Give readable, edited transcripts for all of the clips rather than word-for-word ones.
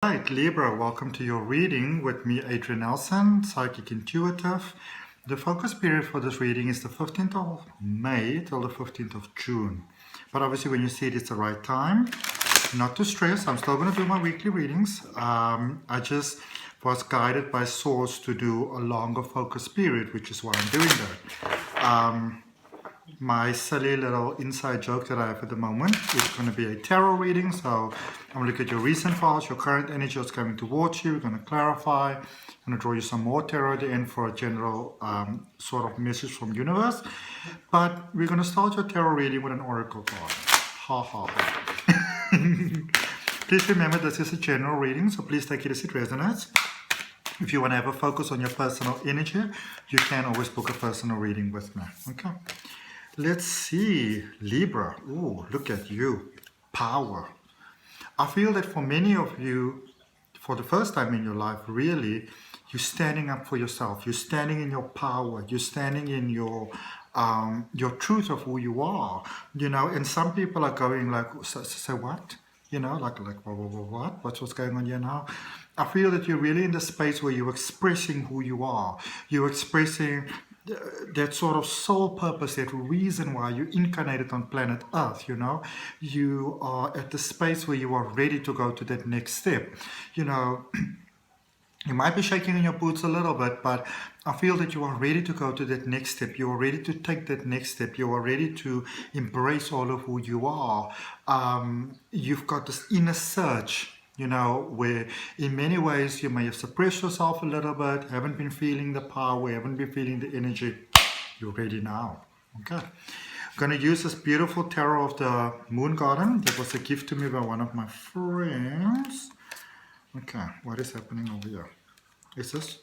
Right, Libra, welcome to your reading with me, Adrian H, Psychic Intuitive. The focus period for this reading is the 15th of May till the 15th of June. But obviously when you see it, it's the right time. Not to stress, I'm still going to do my weekly readings. I just was guided by source to do a longer focus period, which is why I'm doing that. My silly little inside joke that I have at the moment is going to be a tarot reading. So I'm going to look at your recent files, your current energy that's coming towards you. We're going to clarify. I'm going to draw you some more tarot at the end for a general sort of message from universe. But we're going to start your tarot reading with an oracle card. Ha ha ha. Please remember this is a general reading, so please take it as it resonates. If you want to have a focus on your personal energy, you can always book a personal reading with me. Okay. Let's see, Libra. Oh, look at you. Power. I feel that for many of you, for the first time in your life, really, you're standing up for yourself. You're standing in your power. You're standing in your truth of who you are. You know, and some people are going like, say what? You know, like what? What's going on here now? I feel that you're really in the space where you're expressing who you are. You're expressing that sort of soul purpose, that reason why you incarnated on planet Earth, you know. You are at the space where you are ready to go to that next step. You know, you might be shaking in your boots a little bit, but I feel that you are ready to go to that next step. You are ready to take that next step. You are ready to embrace all of who you are. You've got this inner search, you know, where in many ways you may have suppressed yourself a little bit, haven't been feeling the power, haven't been feeling the energy. You're ready now. Okay. I'm going to use this beautiful tarot of the Moon Garden. That was a gift to me by one of my friends. Okay, what is happening over here? Is this?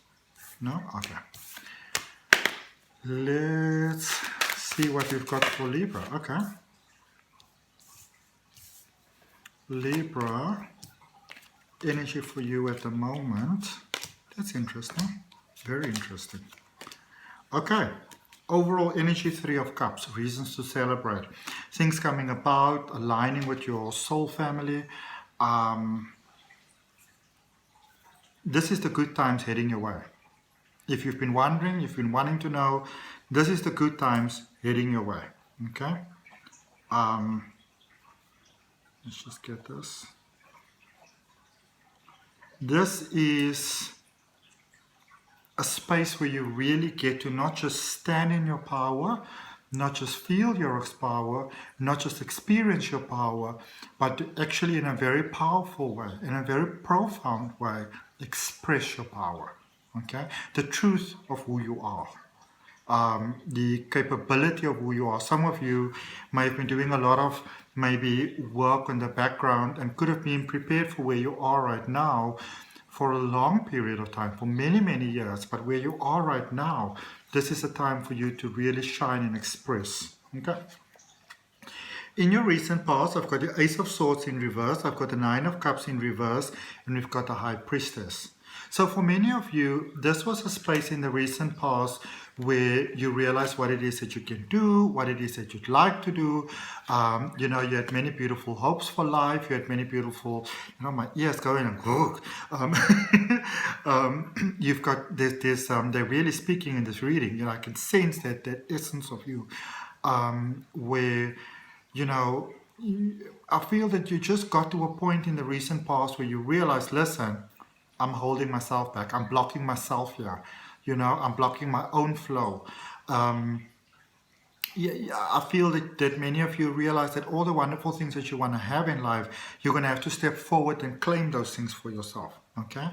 No? Okay. Let's see what we've got for Libra. Okay. Libra. Energy for you at the moment. That's interesting. Very interesting. Okay. Overall energy, 3 of Cups. Reasons to celebrate. Things coming about, aligning with your soul family. This is the good times heading your way. If you've been wondering, you've been wanting to know, this is the good times heading your way. Okay. Let's just get this. This is a space where you really get to not just stand in your power, not just feel your power, not just experience your power, but to actually in a very powerful way, in a very profound way, express your power. Okay? The truth of who you are. The capability of who you are. Some of you may have been doing a lot of maybe work in the background and could have been prepared for where you are right now for a long period of time, for many, many years. But where you are right now, this is a time for you to really shine and express. Okay. In your recent past, I've got the Ace of Swords in reverse, I've got the 9 of Cups in reverse, and we've got the High Priestess. So for many of you, this was a space in the recent past where you realize what it is that you can do, what it is that you'd like to do. You know, you had many beautiful hopes for life. You had many beautiful, you know, my ears going, you've got this, they're really speaking in this reading. You know, I can sense that essence of you, where, you know, I feel that you just got to a point in the recent past where you realize, listen, I'm holding myself back. I'm blocking myself here. You know, I'm blocking my own flow. I feel that many of you realize that all the wonderful things that you want to have in life, you're going to have to step forward and claim those things for yourself. Okay?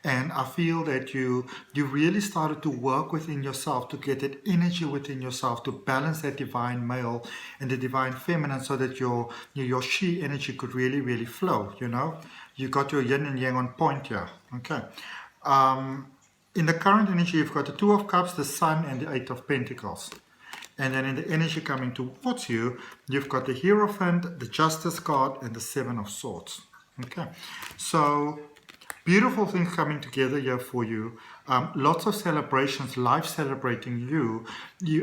And I feel that you really started to work within yourself to get that energy within yourself to balance that divine male and the divine feminine so that your she energy could really, really flow, you know? You got your yin and yang on point here. Okay. In the current energy, you've got the 2 of Cups, the Sun, and the 8 of Pentacles. And then in the energy coming towards you, you've got the Hierophant, the Justice card, and the 7 of Swords. Okay. So beautiful things coming together here for you. Lots of celebrations, life celebrating you.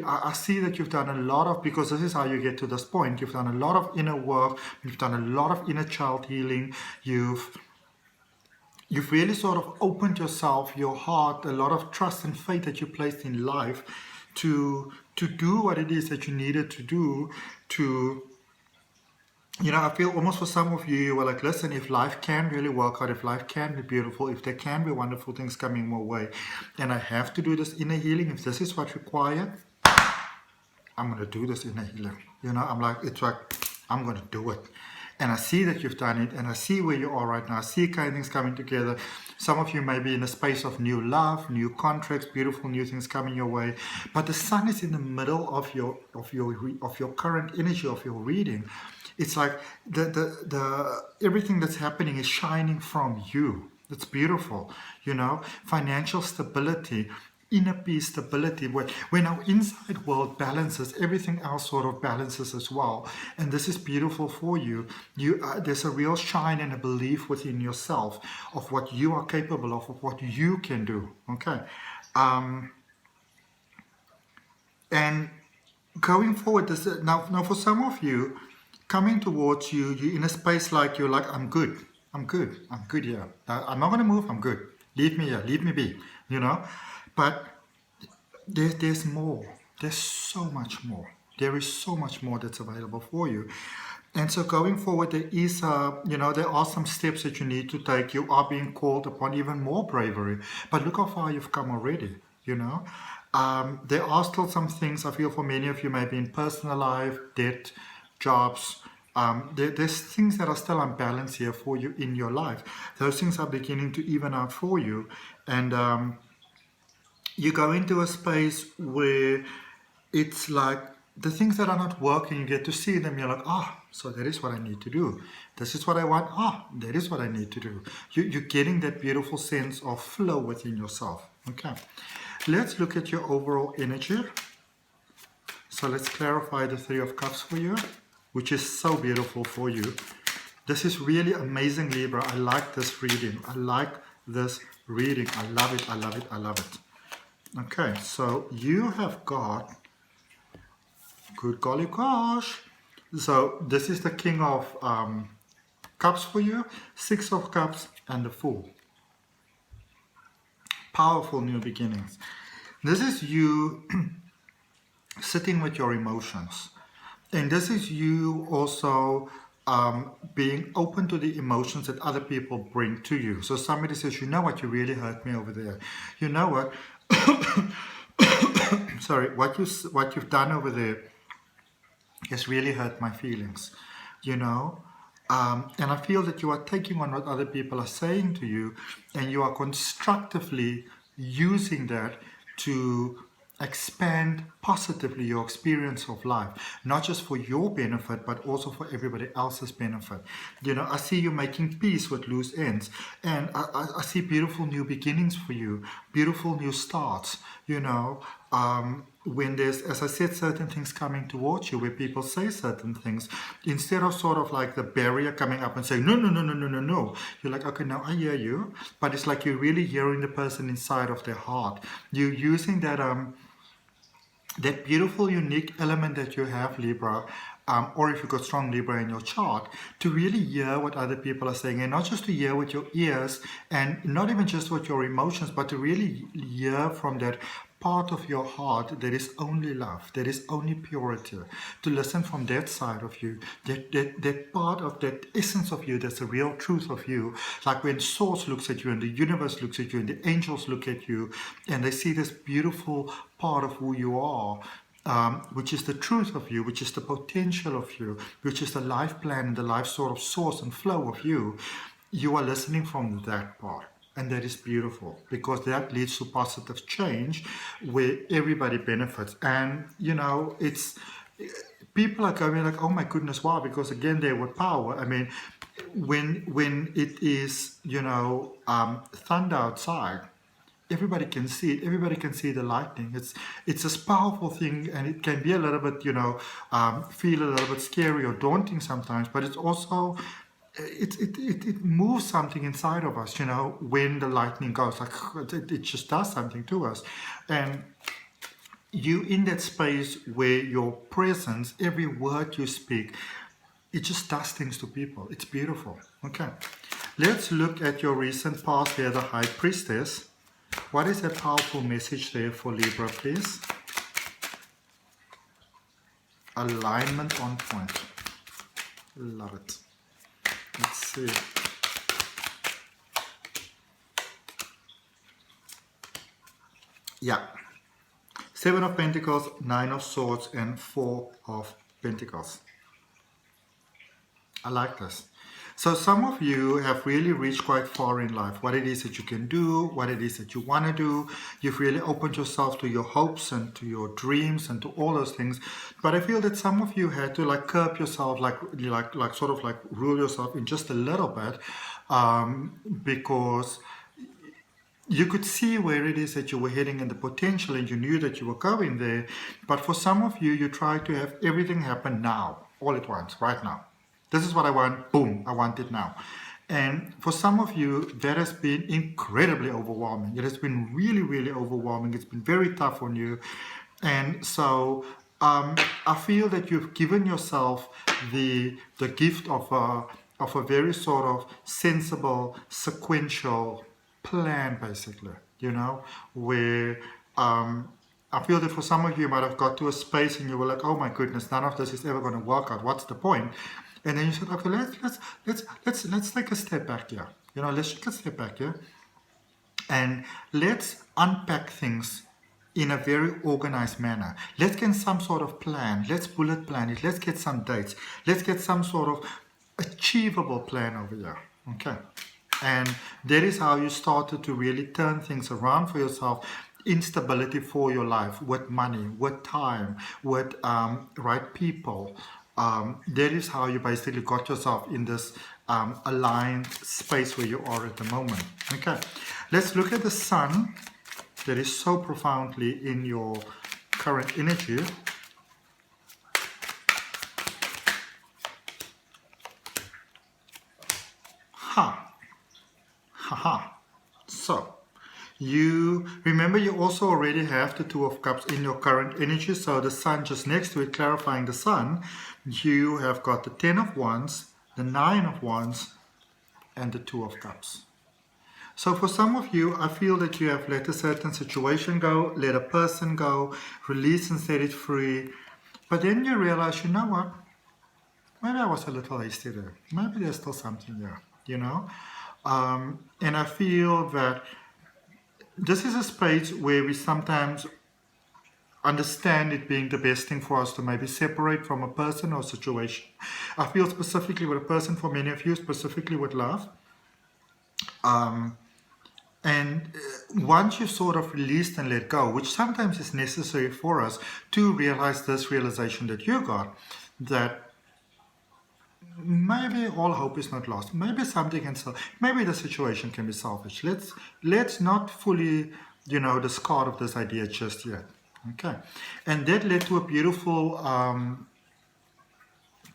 I see that you've done a lot of, because this is how you get to this point, you've done a lot of inner work, you've done a lot of inner child healing, you've you've really sort of opened yourself, your heart, a lot of trust and faith that you placed in life to do what it is that you needed to do to, you know, I feel almost for some of you, you were like, listen, if life can really work out, if life can be beautiful, if there can be wonderful things coming my way, and I have to do this inner healing, if this is what's required, I'm going to do this inner healing. You know, I'm like, it's like, I'm going to do it. And I see that you've done it, and I see where you are right now. I see kind of things coming together. Some of you may be in a space of new love, new contracts, beautiful new things coming your way. But the sun is in the middle of your current energy of your reading. It's like the everything that's happening is shining from you. It's beautiful, you know. Financial stability, inner peace, stability. When our inside world balances, everything else sort of balances as well. And this is beautiful for you. There's a real shine and a belief within yourself of what you are capable of what you can do. Okay. And going forward, now for some of you, coming towards you, you're in a space like you're like, I'm good here. I'm not going to move, I'm good. Leave me here, leave me be, you know. But there's more. There's so much more. There is so much more that's available for you. And so going forward, there is, you know, there are some steps that you need to take. You are being called upon even more bravery. But look how far you've come already, you know. There are still some things, I feel for many of you, maybe in personal life, debt, jobs. There's things that are still unbalanced here for you in your life. Those things are beginning to even out for you. And you go into a space where it's like the things that are not working, you get to see them, you're like, so that is what I need to do. This is what I want. That is what I need to do. You're getting that beautiful sense of flow within yourself. Okay. Let's look at your overall energy. So let's clarify the Three of Cups for you, which is so beautiful for you. This is really amazing, Libra. I like this reading. I like this reading. I love it. I love it. I love it. Okay, so you have got, good golly gosh. So this is the King of Cups for you, Six of Cups, and the Fool. Powerful new beginnings. This is you sitting with your emotions. And this is you also being open to the emotions that other people bring to you. So somebody says, you know what, you really hurt me over there. You know what? Sorry, what you've done over there has really hurt my feelings, you know. And I feel that you are taking on what other people are saying to you, and you are constructively using that to expand positively your experience of life, not just for your benefit, but also for everybody else's benefit. You know, I see you making peace with loose ends, and I see beautiful new beginnings for you, beautiful new starts, you know. When there's, as I said, certain things coming towards you, where people say certain things, instead of sort of like the barrier coming up and saying, no, you're like, okay, now I hear you, but it's like you're really hearing the person inside of their heart. You're using that that beautiful, unique element that you have, Libra, or if you've got strong Libra in your chart, to really hear what other people are saying, and not just to hear with your ears, and not even just with your emotions, but to really hear from that part of your heart that is only love, that is only purity, to listen from that side of you, that part of that essence of you that's the real truth of you. Like when Source looks at you, and the universe looks at you, and the angels look at you, and they see this beautiful part of who you are, which is the truth of you, which is the potential of you, which is the life plan and the life sort of source and flow of you. You are listening from that part. And that is beautiful, because that leads to positive change where everybody benefits. And, you know, it's, people are going like, oh my goodness, wow, because again, they're with power. I mean, when it is, you know, thunder outside, everybody can see it. Everybody can see the lightning. It's this powerful thing, and it can be a little bit, you know, feel a little bit scary or daunting sometimes, but it's also, it moves something inside of us, you know, when the lightning goes, like it just does something to us. And you in that space where your presence, every word you speak, it just does things to people. It's beautiful. Okay. Let's look at your recent past here, the High Priestess. What is that powerful message there for Libra, please? Alignment on point. Love it. Let's see. Yeah. 7 of Pentacles, 9 of Swords, and 4 of Pentacles. I like this. So some of you have really reached quite far in life. What it is that you can do, what it is that you want to do. You've really opened yourself to your hopes and to your dreams and to all those things. But I feel that some of you had to like curb yourself, like sort of like rule yourself in just a little bit, because you could see where it is that you were heading and the potential, and you knew that you were going there. But for some of you, you try to have everything happen now, all at once, right now. This is what I want, boom, I want it now. And for some of you, that has been incredibly overwhelming. It has been really, really overwhelming. It's been very tough on you. And so I feel that you've given yourself the gift of a very sort of sensible, sequential plan, basically, you know, where I feel that for some of you might have got to a space and you were like, oh my goodness, none of this is ever going to work out. What's the point? And then you said, okay, let's take a step back here. You know, let's take a step back here, and let's unpack things in a very organized manner. Let's get some sort of plan. Let's bullet plan it. Let's get some dates. Let's get some sort of achievable plan over here. Okay. And that is how you started to really turn things around for yourself. Instability for your life, with money, with time, with right people. That is how you basically got yourself in this aligned space where you are at the moment. Okay, let's look at the sun that is so profoundly in your current energy. So you remember, you also already have the Two of Cups in your current energy, so the sun just next to it, clarifying the sun. You have got the 10 of Wands, the 9 of Wands, and the Two of Cups. So for some of you, I feel that you have let a certain situation go, let a person go, release and set it free. But then you realize, you know what? Maybe I was a little hasty there. Maybe there's still something there, you know? And I feel that this is a space where we sometimes understand it being the best thing for us to maybe separate from a person or situation. I feel specifically with a person, for many of you, specifically with love. And once you've sort of released and let go, which sometimes is necessary for us to realize this realization that you got, that maybe all hope is not lost. Maybe something can solve. Maybe the situation can be salvaged. Let's not fully, you know, discard of this idea just yet. Okay, and that led to a beautiful,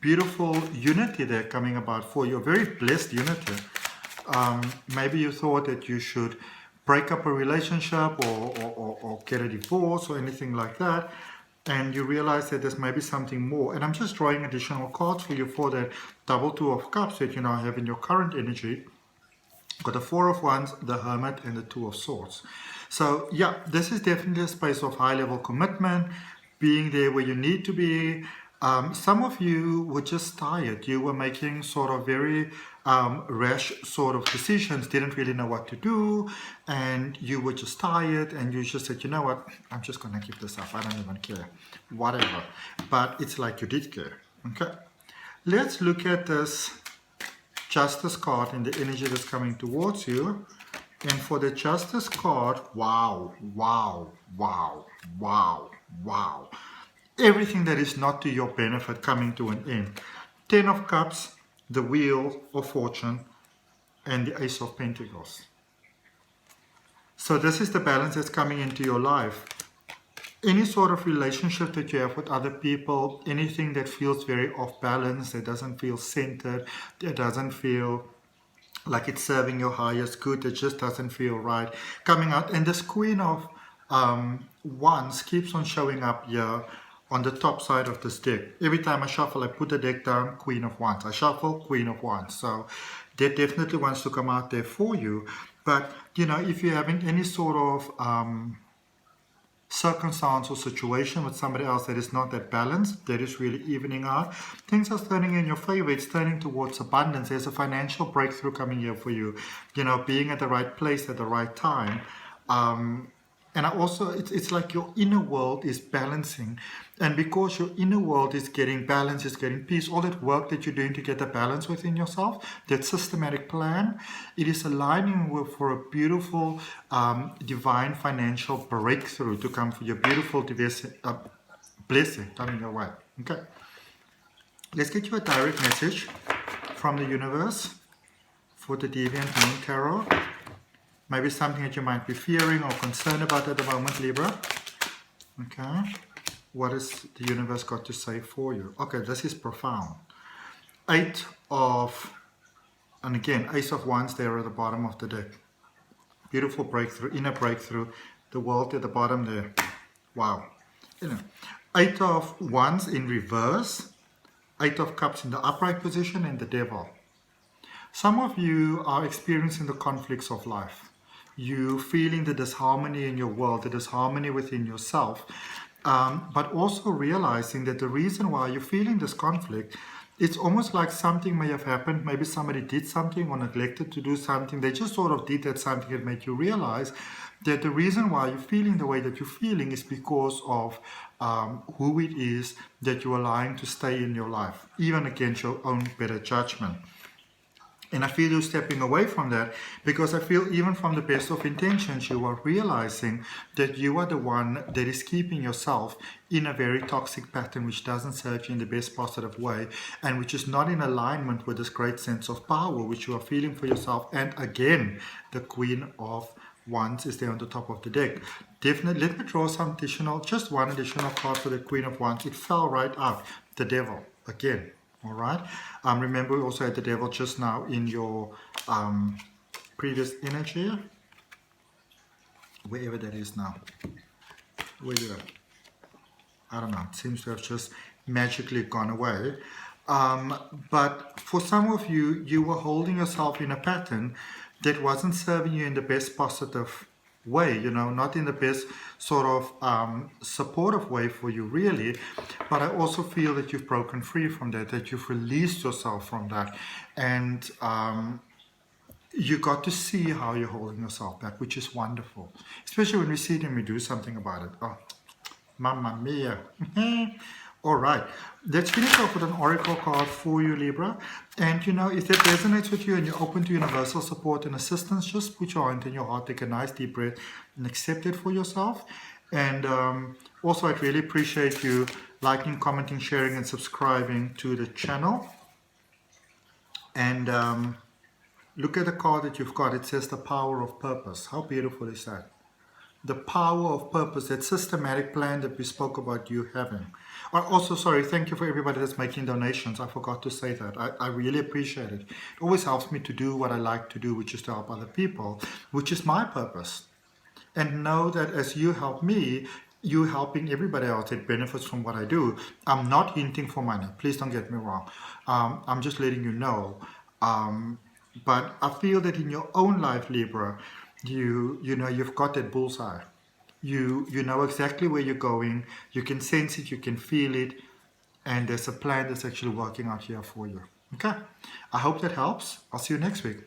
beautiful unity there coming about for you. A very blessed unity. Maybe you thought that you should break up a relationship or get a divorce or anything like that. And you realize that there's maybe something more. And I'm just drawing additional cards for you for that double Two of Cups that you now have in your current energy. Got the Four of Wands, the Hermit, and the Two of Swords. So yeah, this is definitely a space of high level commitment, being there where you need to be. Some of you were just tired. You were making sort of very rash sort of decisions, didn't really know what to do, and you were just tired, and you just said, you know what, I'm just going to keep this up. I don't even care. Whatever. But it's like you did care. Okay. Let's look at this Justice card and the energy that's coming towards you. And for the Justice card, wow, wow, wow, wow, wow. Everything that is not to your benefit coming to an end. 10 of Cups, the Wheel of Fortune, and the Ace of Pentacles. So this is the balance that's coming into your life. Any sort of relationship that you have with other people, anything that feels very off balance, that doesn't feel centered, that doesn't feel like it's serving your highest good, that just doesn't feel right, coming out. And this Queen of Wands keeps on showing up here on the top side of this deck. Every time I shuffle, I put the deck down, Queen of Wands. I shuffle, Queen of Wands. So that definitely wants to come out there for you. But, you know, if you're having any sort of circumstance or situation with somebody else that is not that balanced, that is really evening out, things are turning in your favor. It's turning towards abundance. There's a financial breakthrough coming here for you, you know, being at the right place at the right time. And I also, it's like your inner world is balancing. And because your inner world is getting balance, is getting peace, all that work that you're doing to get the balance within yourself, that systematic plan, it is aligning with, for a beautiful divine financial breakthrough to come for your beautiful blessing coming your way. Okay. Let's get you a direct message from the universe for the Deviant Moon Tarot. Maybe something that you might be fearing or concerned about at the moment, Libra. Okay. What has the universe got to say for you? Okay, this is profound. And again, Ace of Wands there at the bottom of the deck. Beautiful breakthrough, inner breakthrough. The world at the bottom there. Wow. You know, 8 of Wands in reverse. 8 of Cups in the upright position, and the Devil. Some of you are experiencing the conflicts of life. You feeling the disharmony in your world, the disharmony within yourself, but also realizing that the reason why you're feeling this conflict, it's almost like something may have happened. Maybe somebody did something or neglected to do something. They just sort of did that something that made you realize that the reason why you're feeling the way that you're feeling is because of who it is that you're allowing to stay in your life, even against your own better judgment. And I feel you stepping away from that, because I feel even from the best of intentions, you are realizing that you are the one that is keeping yourself in a very toxic pattern which doesn't serve you in the best positive way, and which is not in alignment with this great sense of power which you are feeling for yourself. And again, the Queen of Wands is there on the top of the deck. Definitely, let me draw some additional, just one additional card for the Queen of Wands. It fell right out. The Devil again. All right. Remember, we also had the Devil just now in your previous energy, wherever that is now. Where you at? I don't know. It seems to have just magically gone away. But for some of you, you were holding yourself in a pattern that wasn't serving you in the best positive way, you know, not in the best sort of supportive way for you, really. But I also feel that you've broken free from that, that you've released yourself from that, and you got to see how you're holding yourself back, which is wonderful, especially when we see it and we do something about it. Oh, mamma mia. All right, let's finish off with an oracle card for you, Libra. And you know, if that resonates with you and you're open to universal support and assistance, just put your hand in your heart, take a nice deep breath, and accept it for yourself. And also, I'd really appreciate you liking, commenting, sharing, and subscribing to the channel. And look at the card that you've got. It says the power of purpose. How beautiful is that? The power of purpose, that systematic plan that we spoke about you having. Also, sorry, thank you for everybody that's making donations. I forgot to say that. I really appreciate it. It always helps me to do what I like to do, which is to help other people, which is my purpose. And know that as you help me, you helping everybody else that benefits from what I do. I'm not hinting for money. Please don't get me wrong. I'm just letting you know. But I feel that in your own life, Libra, you know, you've got that bullseye. You know exactly where you're going. You can sense it, you can feel it, and there's a plan that's actually working out here for you. Okay, I hope that helps. I'll see you next week.